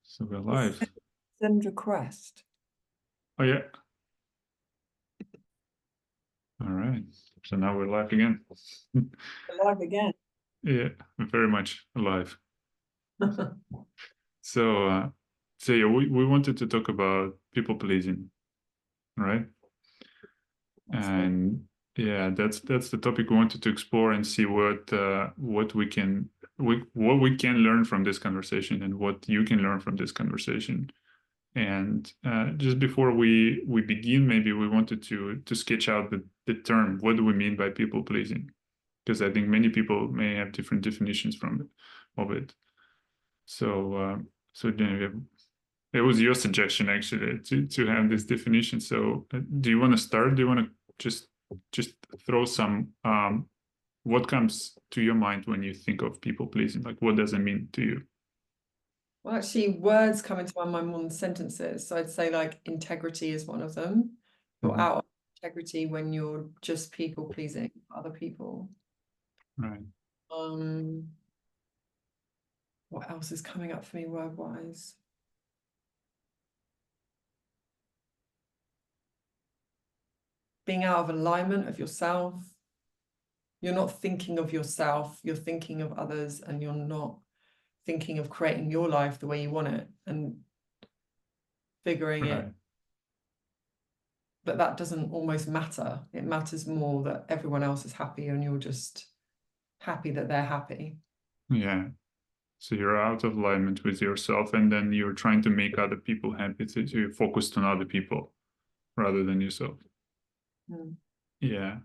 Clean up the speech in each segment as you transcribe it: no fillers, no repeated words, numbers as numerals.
So we're live. Send request. Oh yeah. All right. So now we're live again. Live again. Yeah, very much alive. So yeah, we wanted to talk about people pleasing, right? And yeah, that's the topic we wanted to explore and see what we can learn from this conversation and what you can learn from this conversation. And just before we begin, maybe we wanted to sketch out the term. What do we mean by people pleasing? Because I think many people may have different definitions of it. So Genevieve, it was your suggestion actually to have this definition. So do you want to start? Do you want to just throw some what comes to your mind when you think of people pleasing? Like, what does it mean to you? Well, actually, words come into my mind more than sentences. So I'd say like integrity is one of them. You're out of integrity when you're just people pleasing other people. Right. What else is coming up for me word-wise? Being out of alignment of yourself. You're not thinking of yourself, you're thinking of others, and you're not thinking of creating your life the way you want it and figuring Right. it. But that doesn't almost matter. It matters more that everyone else is happy and you're just happy that they're happy. Yeah. So you're out of alignment with yourself, and then you're trying to make other people happy. So you're focused on other people rather than yourself. Yeah.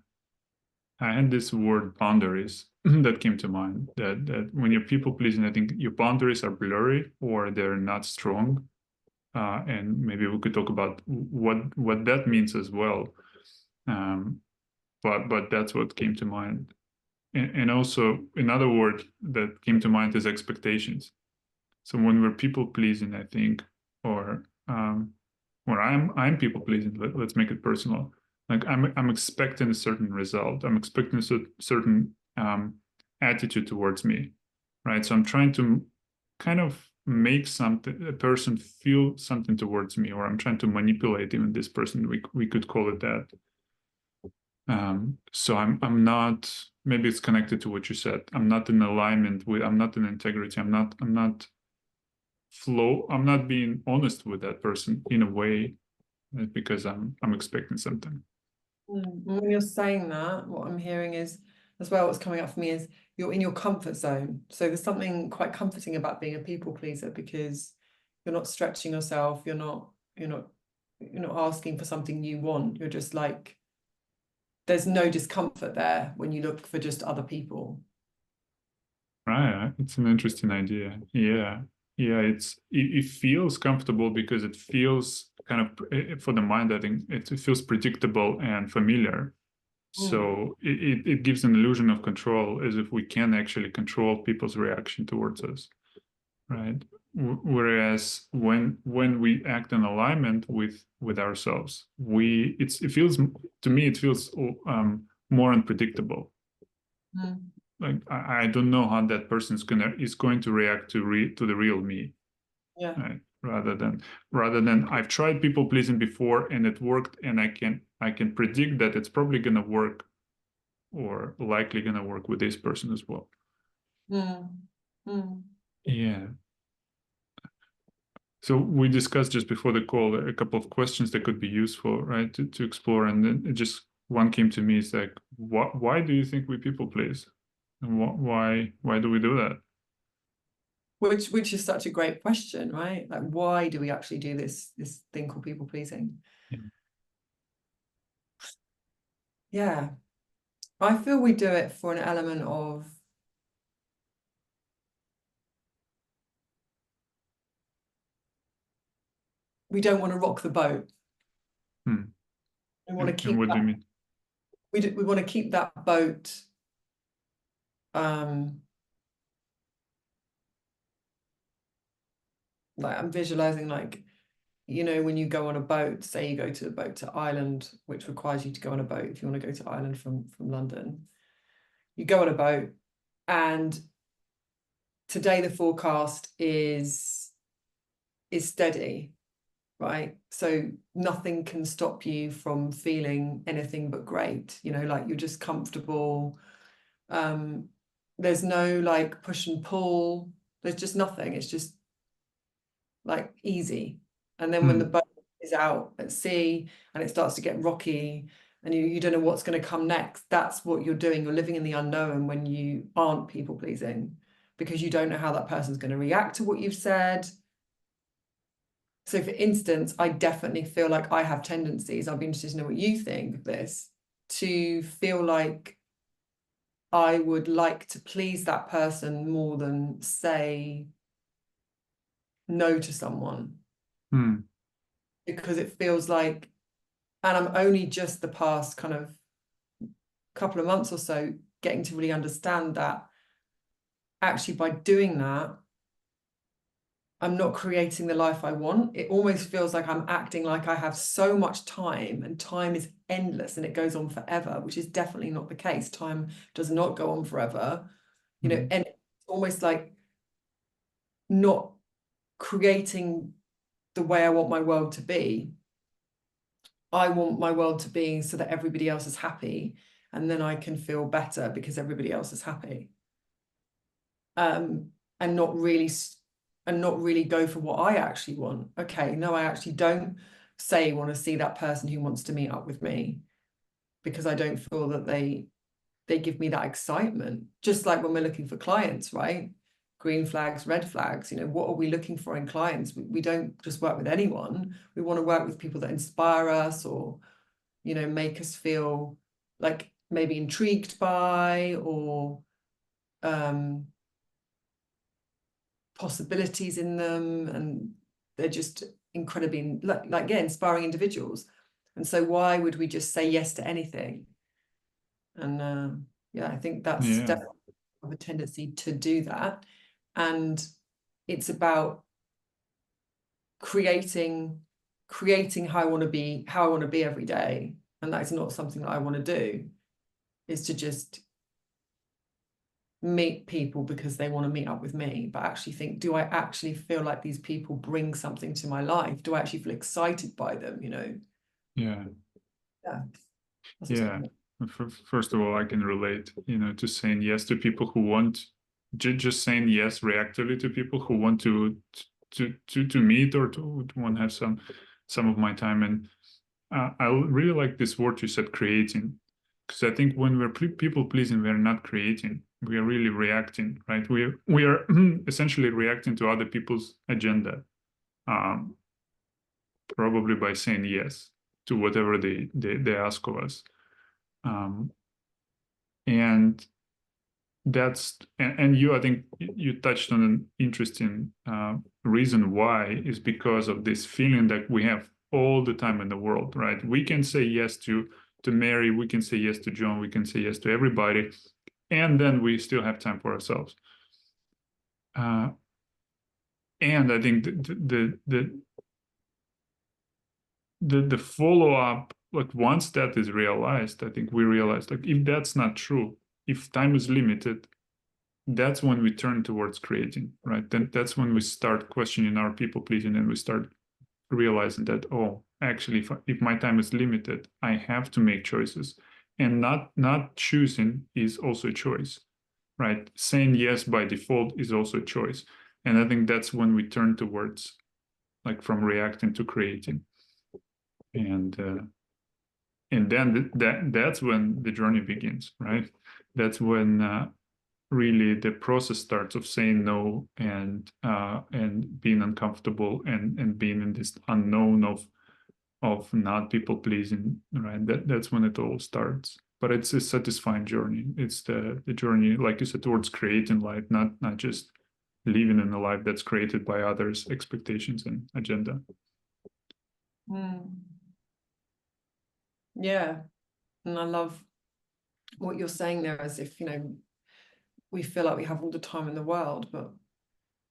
I had this word boundaries that came to mind. That when you're people pleasing, I think your boundaries are blurry or they're not strong. And maybe we could talk about what that means as well. But that's what came to mind. And also another word that came to mind is expectations. So when we're people pleasing, I think, or I'm people pleasing. Let's make it personal. Like I'm expecting a certain result. I'm expecting a certain attitude towards me, right? So I'm trying to kind of make a person feel something towards me, or I'm trying to manipulate even this person. We could call it that. So I'm not. Maybe it's connected to what you said. I'm not in alignment with. I'm not in integrity. I'm not I'm not being honest with that person in a way because I'm expecting something. When you're saying that, what I'm hearing is, as well, what's coming up for me is you're in your comfort zone. So there's something quite comforting about being a people pleaser because you're not stretching yourself, you're not asking for something you want. You're just like, there's no discomfort there when you look for just other people. Right, it's an interesting idea. Yeah, it feels comfortable because it feels kind of for the mind. I think it feels predictable and familiar. So it gives an illusion of control, as if we can actually control people's reaction towards us, right? Whereas when we act in alignment with ourselves, it feels to me it feels more unpredictable. Like I don't know how that person is going to react to the real me. Yeah. Right? Rather than I've tried people pleasing before and it worked, and I can predict that it's probably gonna work or likely gonna work with this person as well. Yeah. So we discussed just before the call a couple of questions that could be useful, right, to explore, and then it just one came to me. It's like, why do you think we people please, and why do we do that? Which is such a great question, right? Like, why do we actually do this thing called people pleasing? Yeah. I feel we do it for an element of we don't want to rock the boat. We want to keep what do you mean? We want to keep that boat like I'm visualizing, like, you know, when you go on a boat, say you go to a boat to Ireland, which requires you to go on a boat if you want to go to Ireland from London. You go on a boat, and today the forecast is is steady, right? So nothing can stop you from feeling anything but great, you know, like you're just comfortable. There's no like push and pull. There's just nothing. It's just like easy. And then when the Hmm. boat is out at sea and it starts to get rocky and you don't know what's going to come next, that's what you're doing. You're living in the unknown when you aren't people pleasing, because you don't know how that person's going to react to what you've said. So for instance, I definitely feel like I have tendencies, I'll be interested to know what you think of this, to feel like I would like to please that person more than say no to someone, Hmm. because it feels like, and I'm only just the past kind of couple of months or so getting to really understand that actually by doing that, I'm not creating the life I want. It almost feels like I'm acting like I have so much time and time is endless and it goes on forever, which is definitely not the case. Time does not go on forever, you know, Hmm. and it's almost like not creating the way I want my world to be. I want my world to be so that everybody else is happy, and then I can feel better because everybody else is happy. And not really go for what I actually want. Okay, no, I actually don't say want to see that person who wants to meet up with me, because I don't feel that they give me that excitement. Just like when we're looking for clients, right? Green flags, red flags, you know, what are we looking for in clients? We don't just work with anyone. We want to work with people that inspire us, or, you know, make us feel like maybe intrigued by, or possibilities in them, and they're just incredibly like yeah, inspiring individuals. And so why would we just say yes to anything? And yeah, I think that's Yeah. definitely a tendency to do that. And it's about creating how I want to be, every day. And that is not something that I want to do, is to just meet people because they want to meet up with me, but actually think, do I actually feel like these people bring something to my life? Do I actually feel excited by them, you know? Yeah. Yeah, that's what's Yeah. happening. First of all, I can relate, to saying yes to people who want, just saying yes reactively to people who want to meet, or to want to have some of my time. And I really like this word you said, creating, because I think when we're people pleasing, we're not creating. We are really reacting, right? We are essentially reacting to other people's agenda, um, probably by saying yes to whatever they ask of us. Um, and and you, I think you touched on an interesting reason why, is because of this feeling that we have all the time in the world, right? We can say yes to Mary, we can say yes to John, we can say yes to everybody, and then we still have time for ourselves. uh, and I think the follow-up, like once that is realized, I think we realize, like, if that's not true, if time is limited, that's when we turn towards creating, right? Then that's when we start questioning our people pleasing, and we start realizing that, oh, actually, if my time is limited, I have to make choices, and not choosing is also a choice, right? Saying yes by default is also a choice. And I think that's when we turn towards, like, from reacting to creating. And then that's when the journey begins, right? That's when really the process starts of saying no, and being uncomfortable, and being in this unknown of not people pleasing, right? That's when it all starts. But it's a satisfying journey. It's the journey, like you said, towards creating life, not just living in a life that's created by others' expectations and agenda. Mm. Yeah, and I love what you're saying there, as if, you know, we feel like we have all the time in the world, but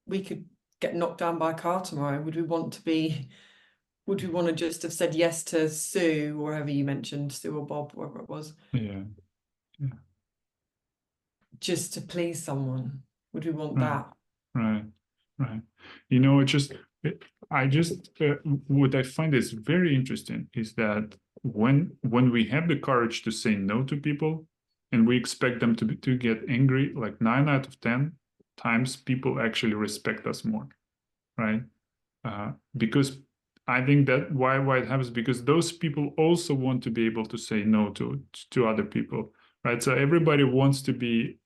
we could get knocked down by a car tomorrow. Would we want to just have said yes to Sue, or whoever you mentioned, Sue or Bob, whoever it was, Yeah, yeah, just to please someone? Would we want right, that? right, right. It's just I just what I find is very interesting is that when we have the courage to say no to people, and we expect them to get angry, like 9 out of 10 times, people actually respect us more, right? Because I think that why it happens, because those people also want to be able to say no to other people, right? So everybody wants to be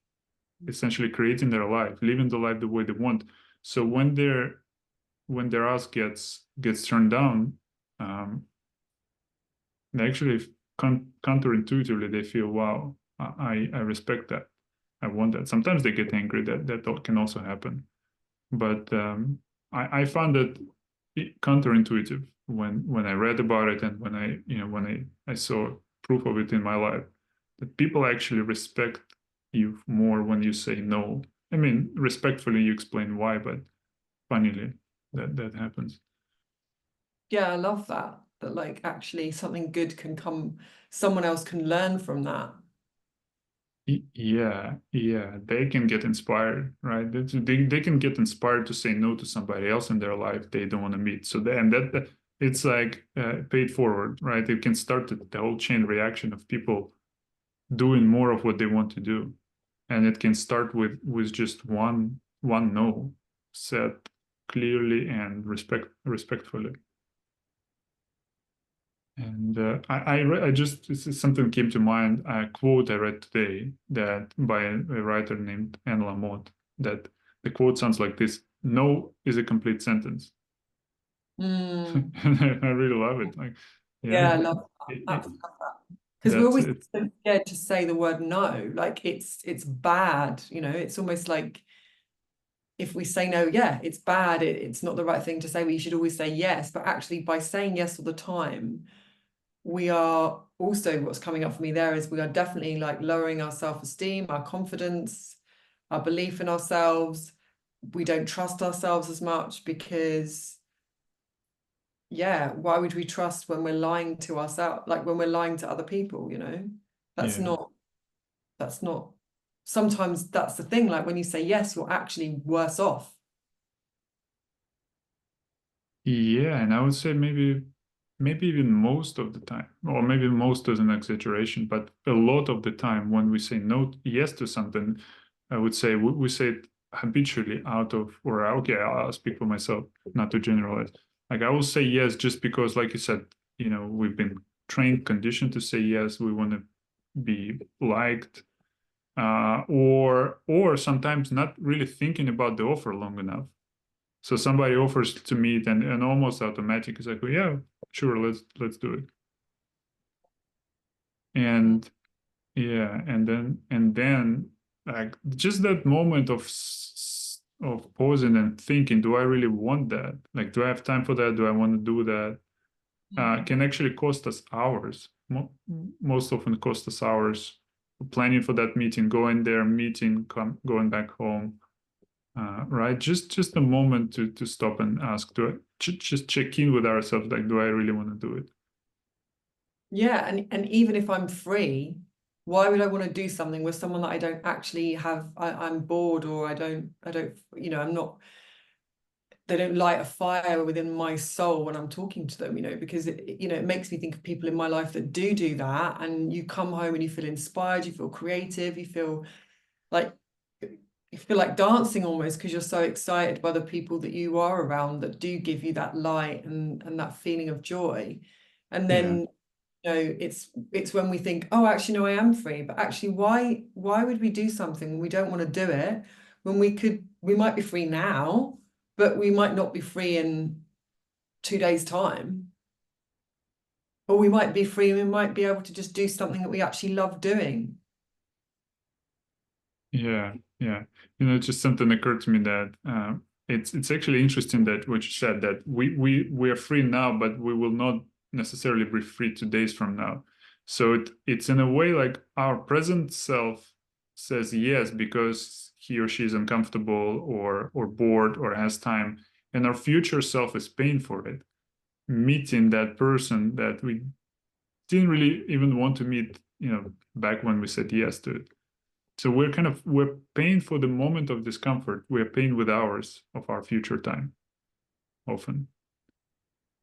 essentially creating their life, living the life the way they want. So when their ask gets turned down, um, they actually counterintuitively they feel, wow, I respect that, I want that. Sometimes they get angry. That can also happen, but I found that counterintuitive when I read about it, and when I saw proof of it in my life, that people actually respect you more when you say no. I mean, respectfully, you explain why, but funnily, that happens. Yeah, I love that. That like actually something good can come, someone else can learn from that. Yeah, yeah, they can get inspired, right? They can get inspired to say no to somebody else in their life they don't want to meet. So then that it's like paid forward, right? It can start the whole chain reaction of people doing more of what they want to do, and it can start with just one no said clearly and respectfully. And I just something came to mind, a quote I read today that by a writer named Anne Lamott, that the quote sounds like this: "No is a complete sentence." Mm, And I really love it. Like, yeah, yeah, I love that. it, Absolutely love that. Because we're that's always it. so scared to say the word no. Like it's bad, you know, it's almost like if we say no, yeah, it's bad. It's not the right thing to say. We should always say yes. But actually, by saying yes all the time, we are also, what's coming up for me there is we are definitely like lowering our self-esteem, our confidence, our belief in ourselves. We don't trust ourselves as much because, yeah, why would we trust when we're lying to ourselves, like when we're lying to other people, you know? That's Yeah. not, that's not, sometimes that's the thing. Like when you say yes, you're actually worse off. Yeah, and I would say maybe even most of the time, or maybe most is an exaggeration, but a lot of the time when we say no, yes to something, I would say we say it habitually out of, or okay, I'll speak for myself, not to generalize. Like I will say yes just because, like you said, we've been trained, conditioned to say yes. We want to be liked, or sometimes not really thinking about the offer long enough. So somebody offers to meet, and almost automatic is like, well, yeah, sure, let's do it. Mm. And yeah, and then like just that moment of pausing and thinking, do I really want that? Like, do I have time for that? Do I want to do that? Can actually cost us hours. Most often cost us hours planning for that meeting, going there, meeting, going back home. Right? Just a moment to stop and ask, do I just check in with ourselves, like, do I really want to do it? Yeah, and even if I'm free, why would I want to do something with someone that I don't actually have? I'm bored, or I don't, you know, I'm not. They don't light a fire within my soul when I'm talking to them, you know, because it makes me think of people in my life that do that, and you come home and you feel inspired, you feel creative, like you feel like dancing almost because you're so excited by the people that you are around that do give you that light and that feeling of joy, and Yeah, then it's when we think, oh, actually, no, I am free. But actually, why would we do something when we don't want to do it? When we might be free now, but we might not be free in 2 days' time. Or we might be free and we might be able to just do something that we actually love doing. yeah, yeah. Just something occurred to me that it's actually interesting that what you said, that we are free now, but we will not necessarily be free 2 days from now. So it's in a way like our present self says yes because he or she is uncomfortable or bored or has time, and our future self is paying for it, meeting that person that we didn't really even want to meet, back when we said yes to it. So we're paying for the moment of discomfort. We're paying with hours of our future time. often.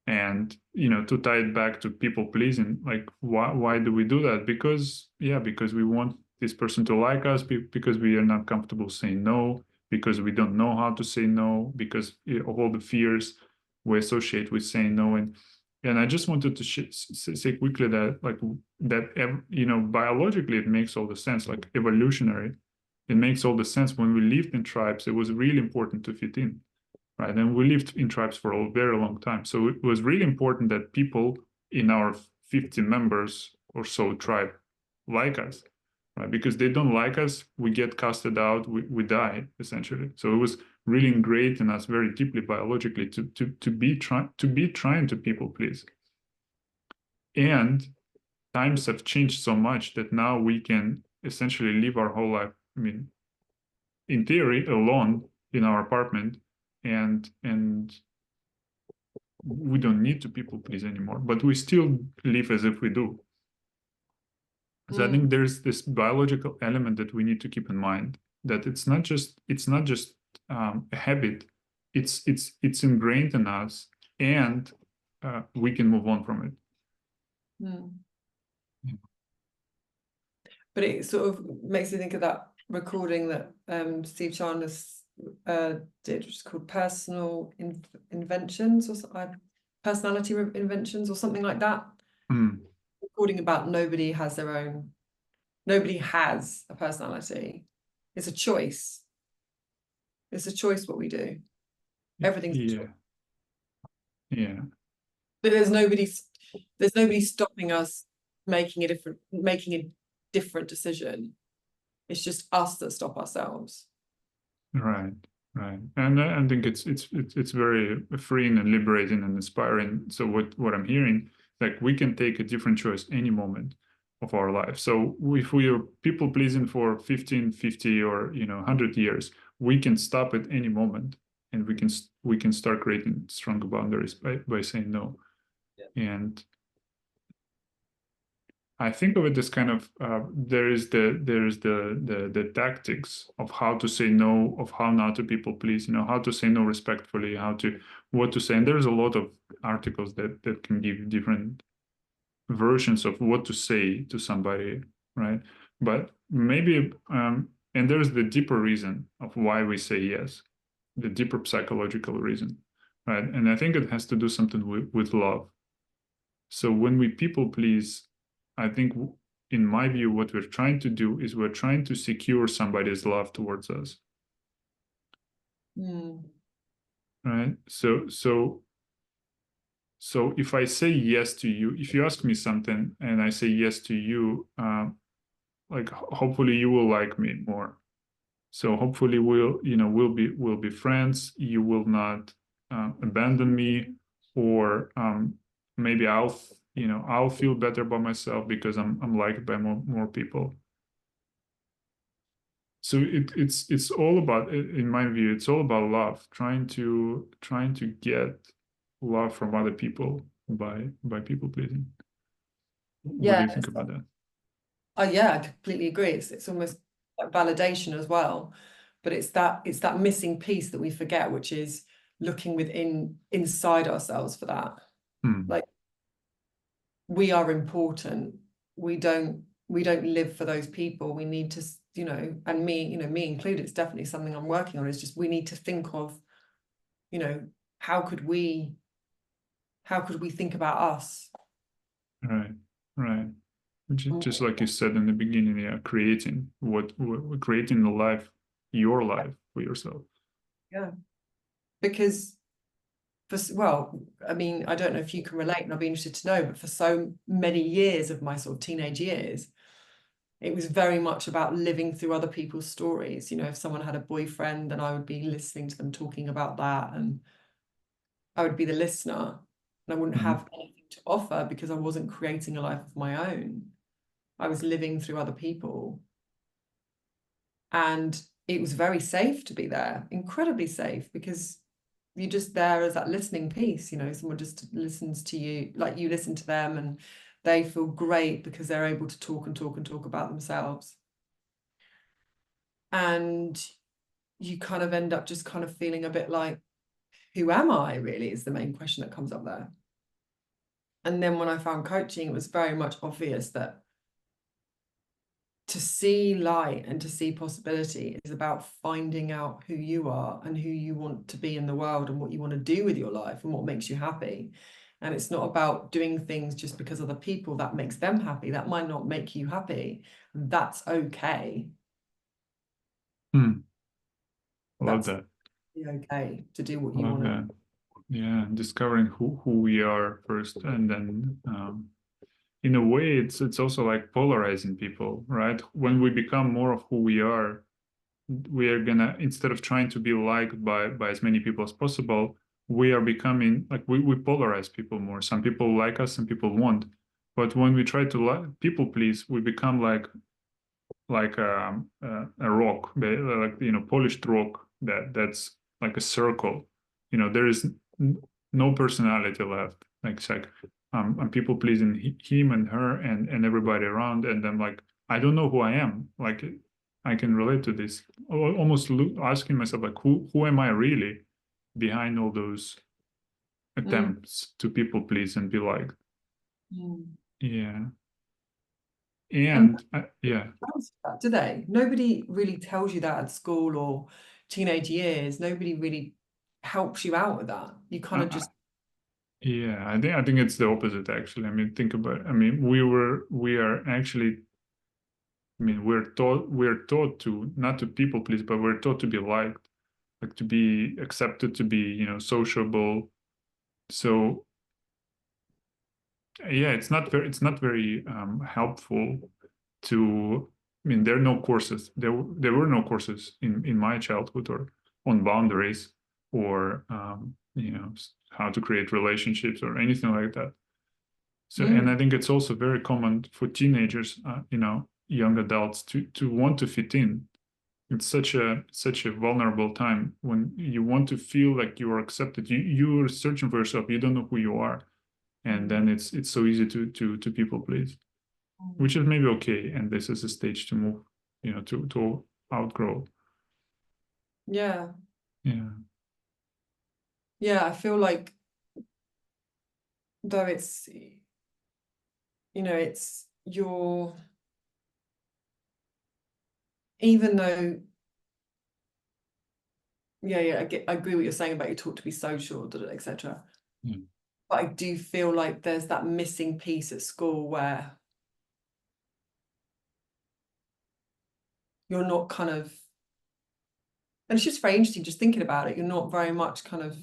And to tie it back to people pleasing, like why do we do that? Because we want this person to like us, because we are not comfortable saying no, because we don't know how to say no, because of all the fears we associate with saying no. And I just wanted to say quickly that, like, that biologically it makes all the sense, like evolutionary, it makes all the sense. When we lived in tribes, it was really important to fit in, right? And we lived in tribes for a very long time. So it was really important that people in our 50 members or so tribe like us, right? Because they don't like us, we get casted out, we die, essentially. So it was really ingrained in us very deeply biologically to be trying to people please. And times have changed so much that now we can essentially live our whole life, I mean, in theory, alone in our apartment, and we don't need to people please anymore, but we still live as if we do. So I think there's this biological element that we need to keep in mind, that it's not just a habit, it's ingrained in us, and we can move on from it. Yeah. But it sort of makes me think of that recording that Steve Chandler's did, which is called Inventions or something, Personality Inventions or something like that. Recording about nobody has a personality. It's a choice. It's a choice what we do. Everything's a choice. Yeah. But there's nobody stopping us making a different decision. It's just us that stop ourselves. Right. And I think it's very freeing and liberating and inspiring. So what I'm hearing, like, we can take a different choice any moment of our life. So if we are people pleasing for 15, 50, or 100 years, we can stop at any moment, and we can start creating stronger boundaries by saying no. Yeah. And I think of it as kind of there's the tactics of how to say no, of how not to people please, how to say no respectfully, what to say. And there's a lot of articles that can give different versions of what to say to somebody, right? But maybe and there's the deeper reason of why we say yes, the deeper psychological reason, right? And I think it has to do something with love. So when we people please, I think, in my view, what we're trying to do is we're trying to secure somebody's love towards us. Right? So if I say yes to you, if you ask me something and I say yes to you, like, hopefully you will like me more. So hopefully we'll be friends. You will not abandon me, or maybe I'll feel better by myself because I'm liked by more people. So it's all about, in my view, it's all about love, trying to get love from other people by people pleasing. What do you think about that? Oh yeah, I completely agree. It's almost like validation as well, but it's that missing piece that we forget, which is looking inside ourselves for that. Like, we are important. We don't live for those people. We need to, and me included, it's definitely something I'm working on. It's just, we need to think of, how could we think about us? Right. Just like you said in the beginning, yeah, creating creating your life for yourself. Yeah, because I mean, I don't know if you can relate, and I'd be interested to know, but for so many years of my sort of teenage years, it was very much about living through other people's stories. If someone had a boyfriend, then I would be listening to them talking about that, and I would be the listener, and I wouldn't have anything to offer because I wasn't creating a life of my own. I was living through other people. And it was very safe to be there, incredibly safe, because you're just there as that listening piece. Someone just listens to you, like you listen to them, and they feel great because they're able to talk and talk and talk about themselves. And you kind of end up just kind of feeling a bit like who am I really is the main question that comes up there. And then when I found coaching, it was very much obvious that to see light and to see possibility is about finding out who you are and who you want to be in the world and what you want to do with your life and what makes you happy. And it's not about doing things just because other people that makes them happy. That might not make you happy. That's okay. Hmm. I love That's that. okay to do what I you love want to that. Yeah, discovering who we are first, and then in a way, it's also like polarizing people, right? When we become more of who we are gonna, instead of trying to be liked by as many people as possible, we are becoming like we polarize people more. Some people like us, some people won't. But when we try to like people please, we become like a rock, like polished rock that's like a circle. There is no personality left. Like it's like I'm people pleasing him and her and everybody around, and I'm like I don't know who I am. Like I can relate to this. Almost asking myself like who am I really behind all those Mm. attempts to people please and be liked. Mm. Yeah, And and yeah. do they? Nobody really tells you that at school or teenage years. Nobody really helps you out with that. You kind of I, just Yeah, I think it's the opposite actually. I mean, think about it. I mean, we are actually I mean, we're taught to not to people please, but we're taught to be liked, like to be accepted, to be, sociable. So yeah, it's not very helpful to I mean, there are no courses. There were no courses in my childhood or on boundaries or how to create relationships or anything like that. So, and I mm, think it's also very common for teenagers, young adults to want to fit in. It's such a vulnerable time when you want to feel like you are accepted. You're searching for yourself. You don't know who you are, and mm, then it's so easy to people please, which mm. is maybe okay. And this is a stage to move, to outgrow. Yeah. Yeah. Yeah, I feel like though it's your even though yeah, I agree what you're saying about you taught to be social, etc. Yeah. But I do feel like there's that missing piece at school where you're not kind of, and it's just very interesting just thinking about it, you're not very much kind of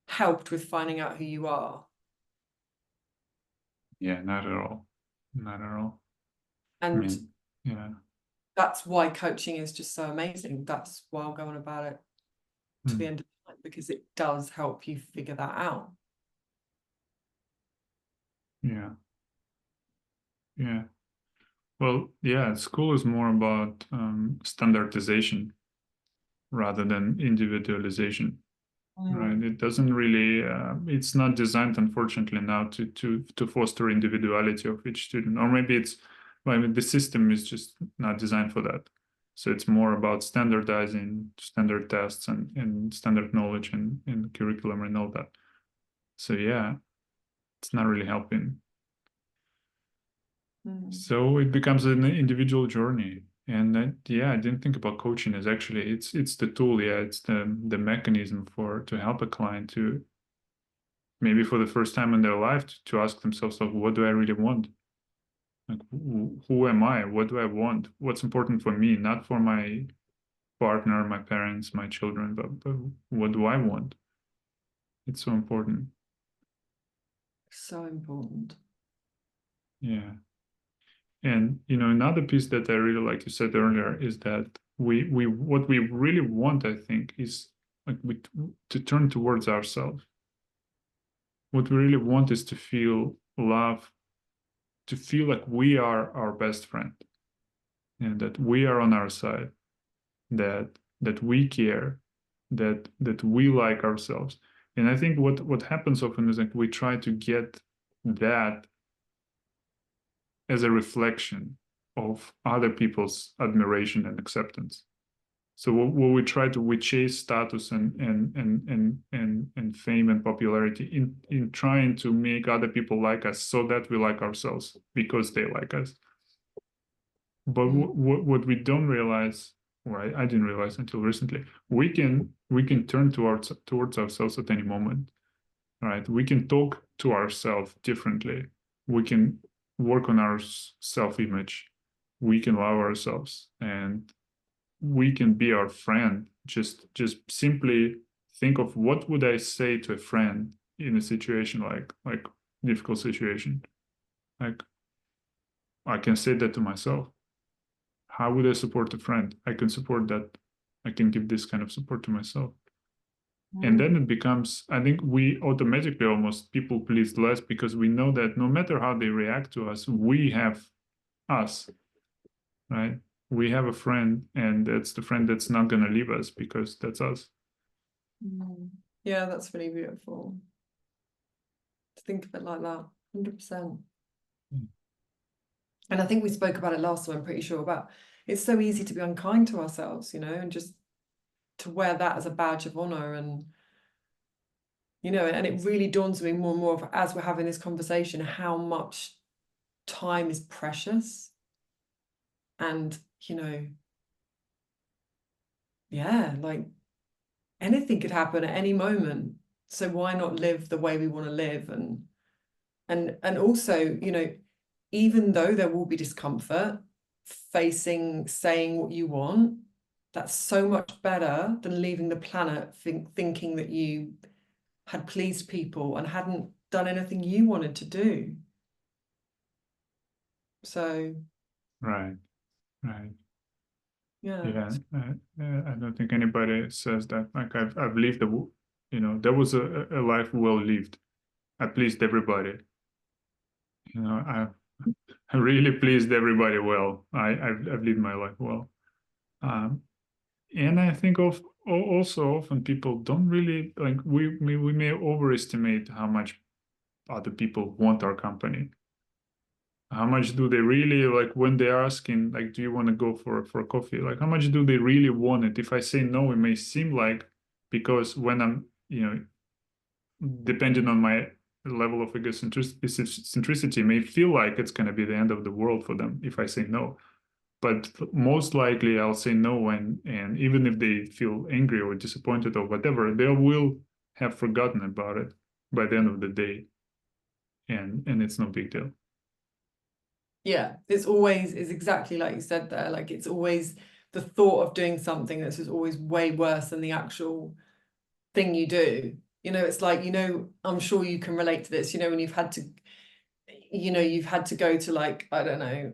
helped with finding out who you are. Yeah. Not at all. Not at all. I And mean, yeah. that's why coaching is just so amazing. That's why I'll go on about it to the Hmm. end of the night, because it does help you figure that out. Yeah. Yeah. Well, yeah, school is more about standardization rather than individualization, right? Mm, It doesn't really, it's not designed, unfortunately, now to foster individuality of each student, or maybe well, I mean, the system is just not designed for that. So it's more about standardizing standard tests and standard knowledge and curriculum and all that. So yeah, it's not really helping. mm, So it becomes an individual journey. And yeah, I didn't think about coaching as actually it's the tool, yeah, it's the mechanism to help a client to maybe for the first time in their life to ask themselves, like, what do I really want? Like, who am I? What do I want? What's important for me, not for my partner, my parents, my children, but what do I want? It's so important. so important. Yeah. And another piece that I really like you said earlier is that we what we really want, I think, is like to turn towards ourselves. What we really want is to feel love, to feel like we are our best friend, and that we are on our side, that we care, that we like ourselves. And I think what happens often is like we try to get that as a reflection of other people's admiration and acceptance. So what we chase status and fame and popularity in trying to make other people like us so that we like ourselves because they like us. But what we don't realize, or I didn't realize until recently, we can turn towards ourselves at any moment, right? We can talk to ourselves differently. We can work on our self-image. We can love ourselves, and we can be our friend. Just simply think of what would I say to a friend in a situation like difficult situation. Like I can say that to myself. How would I support a friend? I can support that. I can give this kind of support to myself. And then it becomes, I think we automatically almost people please less because we know that no matter how they react to us, we have us, right? We have a friend, and that's the friend that's not going to leave us because that's us. Yeah, that's really beautiful to think of it like that. 100%. And I think we spoke about it last time, I'm pretty sure, about it's so easy to be unkind to ourselves, and just to wear that as a badge of honor. And and it really dawns on me more and more as we're having this conversation how much time is precious. And yeah, like anything could happen at any moment, so why not live the way we want to live? And also, even though there will be discomfort, saying what you want, that's so much better than leaving the planet thinking that you had pleased people and hadn't done anything you wanted to do. So Right. yeah. Yeah. I don't think anybody says that. Like I've lived that was a life well lived. I pleased everybody. I really pleased everybody well. I've lived my life well. Um, and I think also often people don't really like we may overestimate how much other people want our company. How much do they really like when they're asking like, do you want to go for coffee? Like how much do they really want it? If I say no, it may seem like because when I'm depending on my level of egocentricity may feel like it's going to be the end of the world for them if I say no. But most likely I'll say no, and even if they feel angry or disappointed or whatever, they will have forgotten about it by the end of the day, and it's no big deal. Yeah, it's exactly like you said there. Like it's always the thought of doing something that's just always way worse than the actual thing you do. It's like, I'm sure you can relate to this, when you've had to go to, like, I don't know,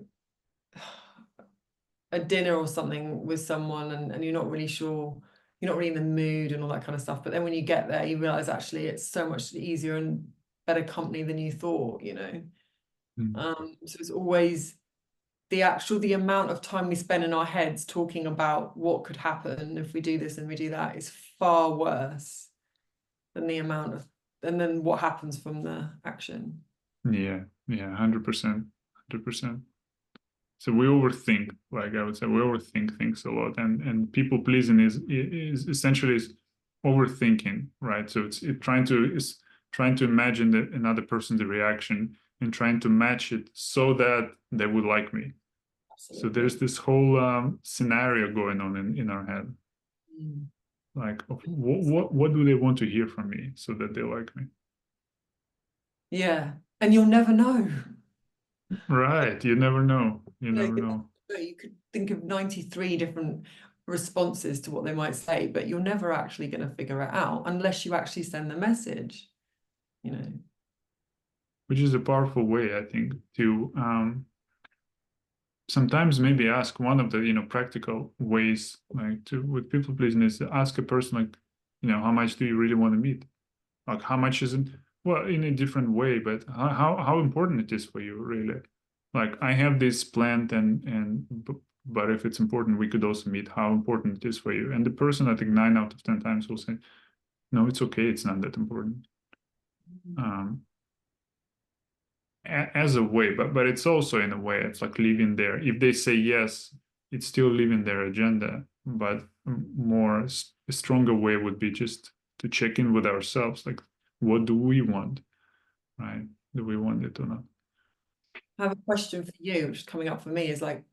a dinner or something with someone, and you're not really sure, you're not really in the mood and all that kind of stuff. But then when you get there, you realize actually it's so much easier and better company than you thought. So it's always the amount of time we spend in our heads talking about what could happen if we do this and we do that is far worse than and then what happens from the action. Yeah, 100%, 100%. So we overthink, like I would say, we overthink things a lot, and people pleasing is essentially is overthinking, right? So it's trying to imagine another person's reaction and trying to match it so that they would like me. Absolutely. So there's this whole scenario going on in our head, like what do they want to hear from me so that they like me? Yeah, and you'll never know. Right, you never know. You never know. You could think of 93 different responses to what they might say, but you're never actually going to figure it out unless you actually send the message, Which is a powerful way, I think, to sometimes maybe ask one of the practical ways like to with people pleasing is to ask a person like how much do you really want to meet, like how much isn't, well, in a different way, but how important it is for you really, like I have this planned but if it's important we could also meet, how important it is for you, and the person I think 9 out of 10 times will say no, it's okay, it's not that important. um as a way, but it's also in a way it's like living there. If they say yes, it's still living their agenda. But a stronger way would be just to check in with ourselves, like, what do we want, right? Do we want it or not? I have a question for you, which is coming up for me, is like,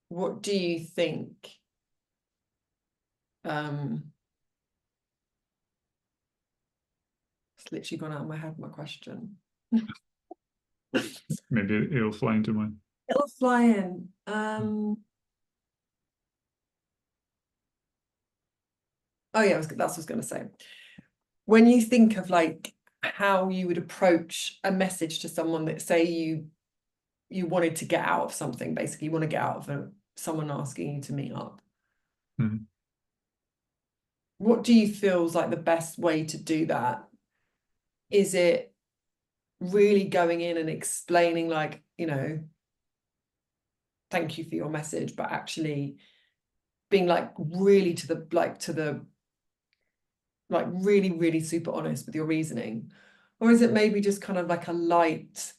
what do you think it's literally gone out of my head, my question. Maybe it'll fly into mine. It'll fly in. Oh yeah, that's what I was going to say. When you think of like how you would approach a message to someone that, say, you wanted to get out of something, basically you want to get out of someone asking you to meet up. Mhm. What do you feel is like the best way to do that? Is it really going in and explaining, like, thank you for your message, but actually being like really really, really super honest with your reasoning? Or is it maybe just kind of like a light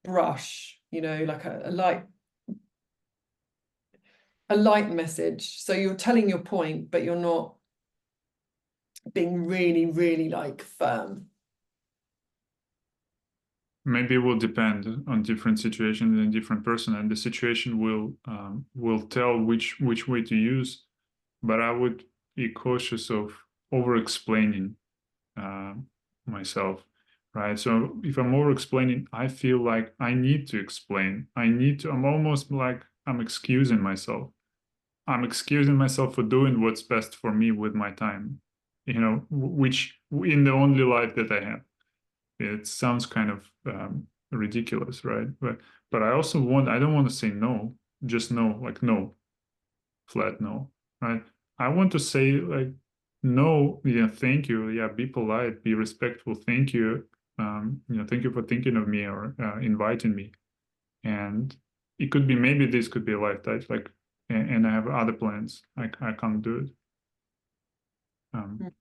brush, like a light message? So you're telling your point, but you're not being really, really like firm. Maybe it will depend on different situations and different person, and the situation will tell which way to use. But I would be cautious of over explaining myself, right? So if I'm over explaining, I feel like I need to explain. I'm almost like I'm excusing myself. I'm excusing myself for doing what's best for me with my time, which in the only life that I have. It sounds kind of ridiculous, right? But I don't want to say no, just no, like no, flat no, right? I want to say like no, yeah, thank you, yeah, be polite, be respectful, thank you, thank you for thinking of me or inviting me. And it could be, maybe this could be a lifetime, like, and I have other plans. I can't do it. Um,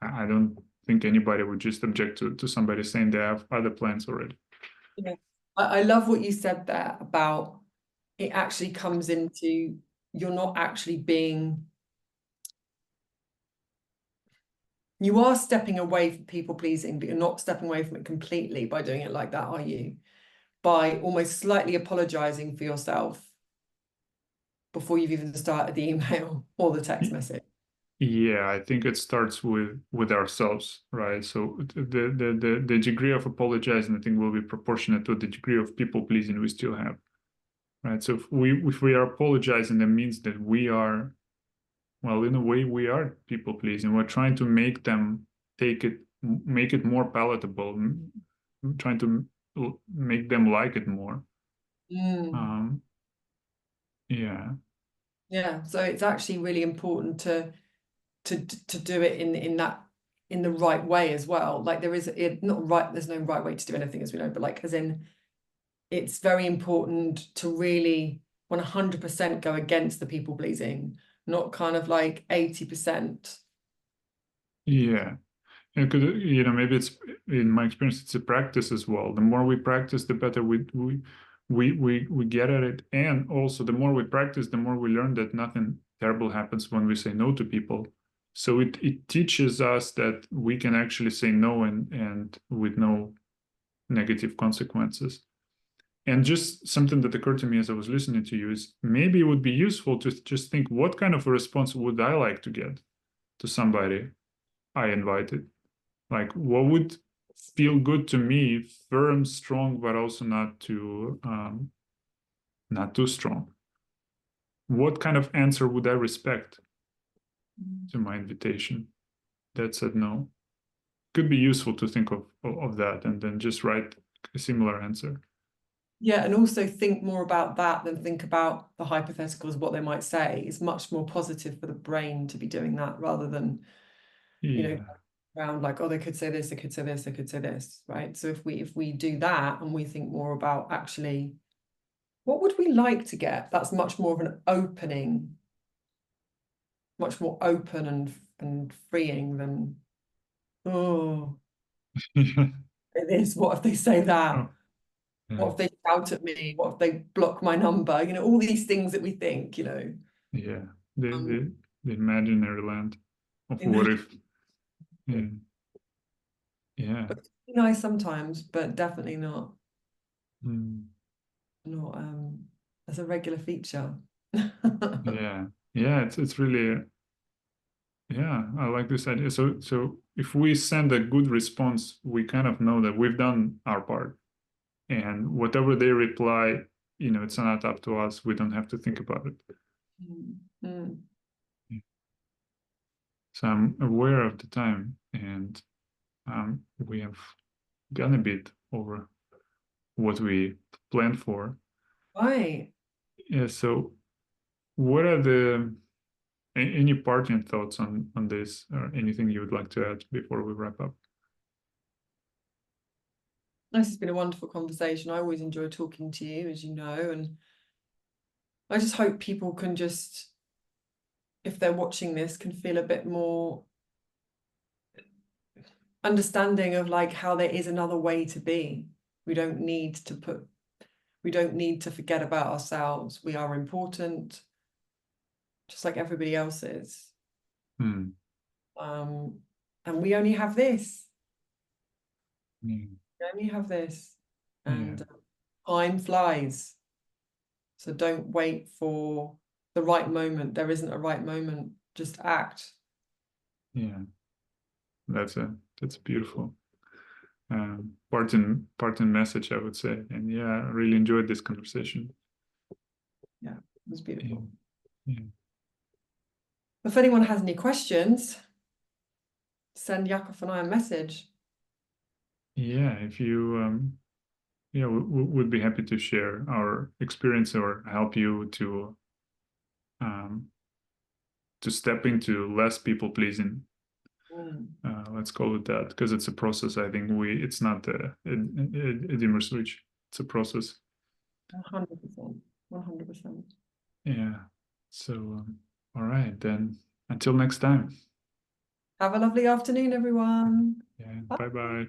I don't think anybody would just object to somebody saying they have other plans already. Yeah. I love what you said there about it actually comes into, you're not actually being, you are stepping away from people pleasing, but you're not stepping away from it completely by doing it like that, are you? By almost slightly apologizing for yourself before you've even started the email or the text message. Yeah, I think it starts with ourselves, right? So the degree of apologizing, I think, will be proportionate to the degree of people pleasing we still have, right? So if we are apologizing, that means that we are, well, in a way, we are people pleasing. We're trying to make them make it more palatable, trying to make them like it more. Um, yeah. Yeah, so it's actually really important to do it in the right way as well. Like not right, there's no right way to do anything, as we know, but like, as in, it's very important to really 100% go against the people pleasing, not kind of like 80%. Yeah. And maybe it's, in my experience, it's a practice as well. The more we practice, the better we get at it. And also, the more we practice, the more we learn that nothing terrible happens when we say no to people. So it teaches us that we can actually say no and with no negative consequences. And just something that occurred to me as I was listening to you is, maybe it would be useful to just think, what kind of a response would I like to get to somebody I invited? Like, what would feel good to me? Firm, strong, but also not too strong. What kind of answer would I respect to my invitation that said no? Could be useful to think of that, and then just write a similar answer. Yeah, and also think more about that than think about the hypotheticals, what they might say. It's much more positive for the brain to be doing that rather than, Yeah. around like, oh, they could say this, they could say this, they could say this, right? So if we do that and we think more about, actually, what would we like to get? That's much more of an opening, much more open and freeing than, oh, it is. What if they say that? Oh, What if they shout at me? What if they block my number? You know, all these things that we think, you know. Yeah, the Um, the, the imaginary land of what imagine, if. Yeah, yeah, but nice sometimes, but definitely not mm, not as a regular feature. yeah, yeah. It's really yeah. I like this idea. So if we send a good response, we kind of know that we've done our part, and whatever they reply, it's not up to us. We don't have to think about it. Mm, mm. So I'm aware of the time, and we have gone a bit over what we planned for. Right. Yeah. So what are any parting thoughts on this, or anything you would like to add before we wrap up? This has been a wonderful conversation. I always enjoy talking to you, as you know, and I just hope people can just, if they're watching this, can feel a bit more understanding of like how there is another way to be. We don't need to forget about ourselves. We are important, just like everybody else is. Hmm. And we only have this. Yeah. We only have this. Yeah. And time flies. So don't wait for the right moment. There isn't a right moment. Just act. Yeah. That's beautiful. Parting message, I would say. And yeah, I really enjoyed this conversation. Yeah, it was Yeah. beautiful. Yeah. If anyone has any questions, send Yakov and I a message. Yeah. If you yeah, we would be happy to share our experience or help you um to step into less people pleasing. Mm, Let's call it that, because it's a process. I think it's not a dimmer switch. It's a process. 100%. 100%. Yeah. So, all right, then until next time. Have a lovely afternoon, everyone. Yeah. Bye. Bye bye.